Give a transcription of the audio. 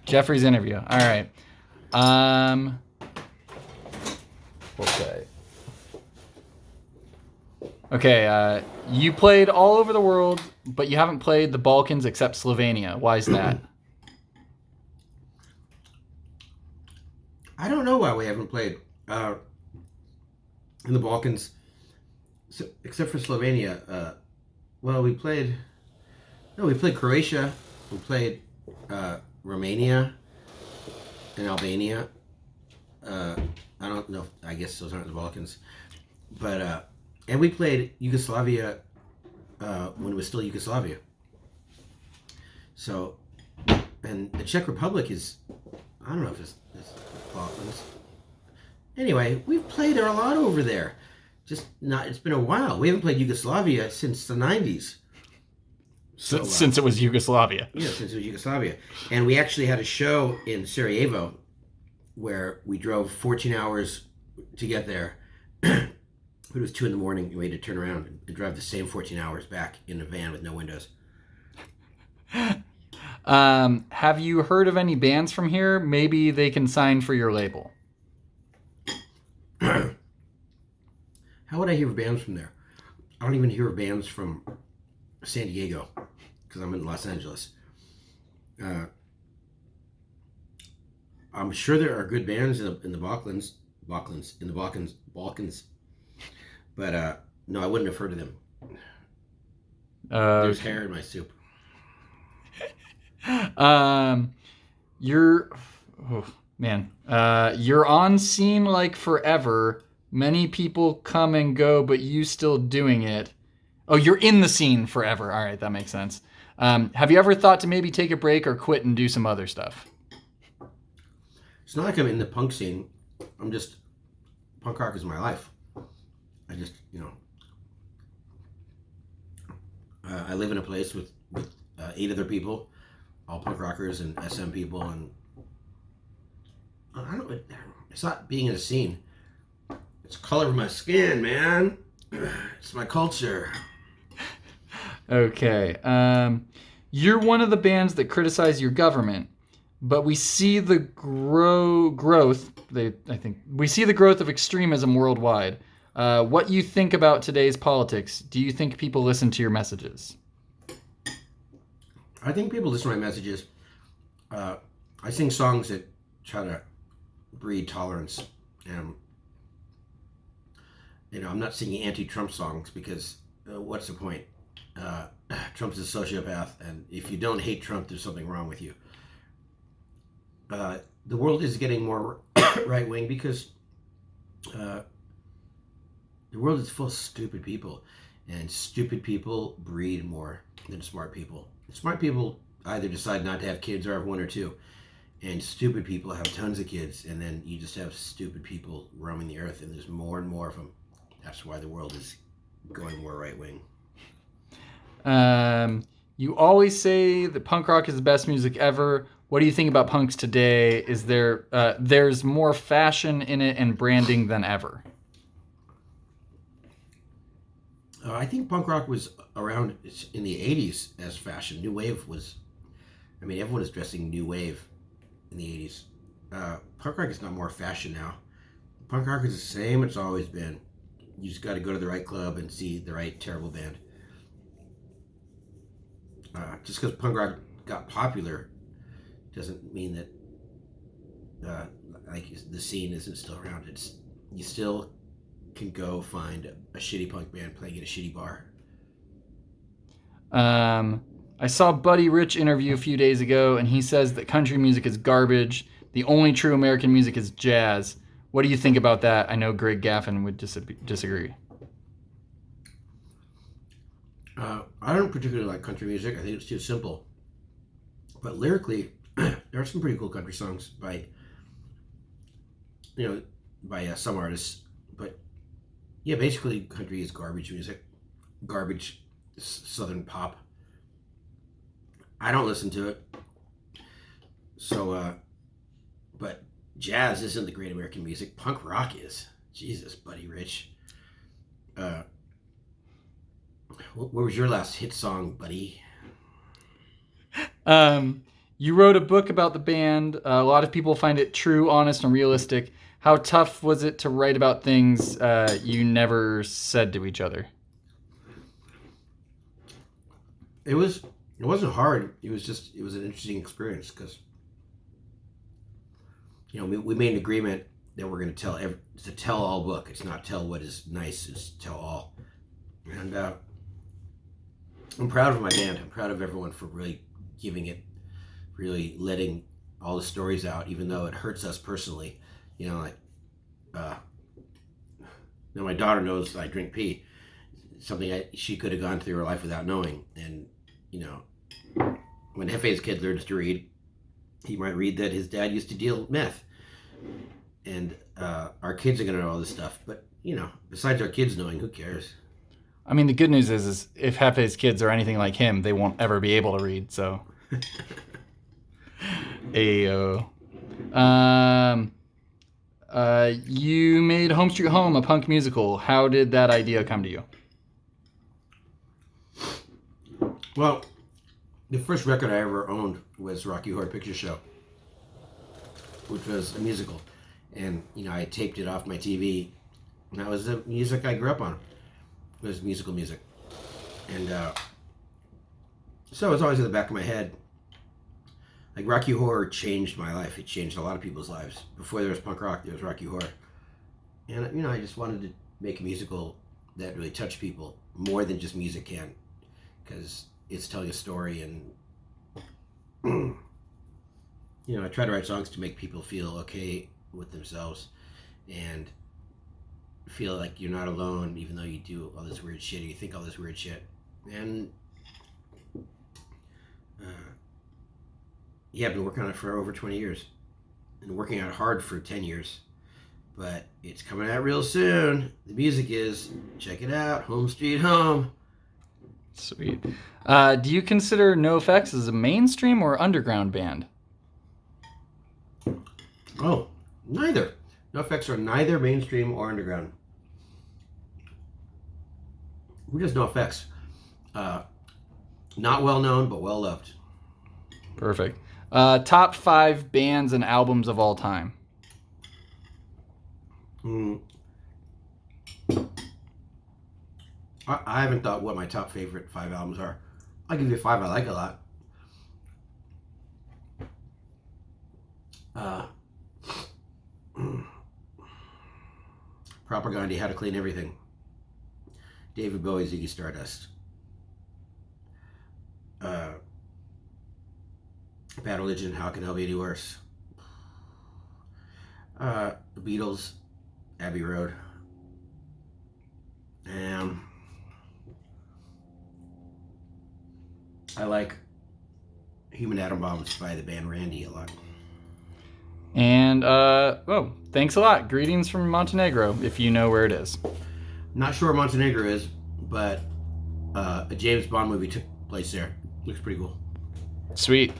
Jeffrey's interview. All right. Okay. Okay. You played all over the world, but you haven't played the Balkans except Slovenia. Why is that? I don't know why we haven't played in the Balkans, except for Slovenia. Well, we played Croatia. We played Romania and Albania. I don't know. I guess those aren't the Balkans, but and we played Yugoslavia when it was still Yugoslavia. So, and the Czech Republic is, I don't know if it's Balkans. Anyway, we've played a lot over there. Just not. It's been a while. We haven't played Yugoslavia since the 90s. So, since it was Yugoslavia. Yeah, since it was Yugoslavia. And we actually had a show in Sarajevo where we drove 14 hours to get there. It was 2 a.m. We had to turn around and drive the same 14 hours back in a van with no windows. Have you heard of any bands from here? Maybe they can sign for your label. How would I hear of bands from there? I don't even hear of bands from San Diego because I'm in Los Angeles. I'm sure there are good bands in the Balkans, but no, I wouldn't have heard of them. There's hair in my soup. You're on scene like forever. Many people come and go, but you still doing it. Oh, you're in the scene forever. All right, that makes sense. Have you ever thought to maybe take a break or quit and do some other stuff? It's not like I'm in the punk scene. Punk rock is my life. I just, I live in a place with 8 other people, all punk rockers and SM people, and it's not being in a scene. It's the color of my skin, man. It's my culture. Okay. You're one of the bands that criticize your government, but we see the growth. We see the growth of extremism worldwide. What you think about today's politics? Do you think people listen to your messages? I think people listen to my messages. I sing songs that try to breed tolerance, and I'm not singing anti-Trump songs because what's the point? Trump's a sociopath, and if you don't hate Trump, there's something wrong with you. The world is getting more right-wing because the world is full of stupid people, and stupid people breed more than smart people. Smart people either decide not to have kids or have 1 or 2, and stupid people have tons of kids, and then you just have stupid people roaming the earth, and there's more and more of them. That's why the world is going more right-wing. You always say that punk rock is the best music ever. What do you think about punks today? Is there's more fashion in it and branding than ever? I think punk rock was around in the 80s as fashion. New wave was, everyone is dressing new wave in the 80s. Punk rock is not more fashion now. Punk rock is the same it's always been. You just got to go to the right club and see the right terrible band. Just because punk rock got popular doesn't mean that the scene isn't still around. You still can go find a shitty punk band playing at a shitty bar. I saw Buddy Rich interview a few days ago, and he says that country music is garbage. The only true American music is jazz. What do you think about that? I know Greg Gaffin would disagree. I don't particularly like country music. I think it's too simple. But lyrically, there are some pretty cool country songs by some artists. But yeah, basically country is garbage music. Garbage southern pop. I don't listen to it. So, but jazz isn't the great American music. Punk rock is. Jesus, Buddy Rich. Where was your last hit song, buddy? You wrote a book about the band. A lot of people find it true, honest, and realistic. How tough was it to write about things you never said to each other? It wasn't hard. It was an interesting experience because, we made an agreement that we're going to tell it's a tell all book. It's not tell what is nice. It's tell all. And I'm proud of my band. I'm proud of everyone for really giving it, really letting all the stories out, even though it hurts us personally. Now my daughter knows I drink pee. Something she could have gone through her life without knowing. And when Hefe's kid learns to read, he might read that his dad used to deal meth. And our kids are going to know all this stuff. But, besides our kids knowing, who cares? I mean, the good news is if Hefe's kids are anything like him, they won't ever be able to read, so. Ayo. You made Home Street Home a punk musical. How did that idea come to you? Well, the first record I ever owned was Rocky Horror Picture Show, which was a musical. And, I taped it off my TV. And that was the music I grew up on. It was musical music. And so it's always in the back of my head. Like, Rocky Horror changed my life. It changed a lot of people's lives. Before there was punk rock, there was Rocky Horror. And, I just wanted to make a musical that really touched people more than just music can. Because it's telling a story, and I try to write songs to make people feel okay with themselves and feel like you're not alone, even though you do all this weird shit or you think all this weird shit. And I've been working on it for over 20 years and working out hard for 10 years, but it's coming out real soon. The music is, check it out, Home Street Home. Sweet. Do you consider NOFX as a mainstream or underground band? Oh, neither. NOFX are neither mainstream or underground. We're just NOFX. Not well known, but well loved. Perfect. Top 5 bands and albums of all time. I haven't thought what my top favorite 5 albums are. I'll give you 5 I like a lot. Propaganda, How to Clean Everything. David Bowie, Ziggy Stardust. Bad Religion, How Can Hell Be Any Worse? The Beatles, Abbey Road. And I like Human Atom Bombs by the band Randy a lot. And, thanks a lot. Greetings from Montenegro, if you know where it is. Not sure where Montenegro is, but a James Bond movie took place there. Looks pretty cool. Sweet.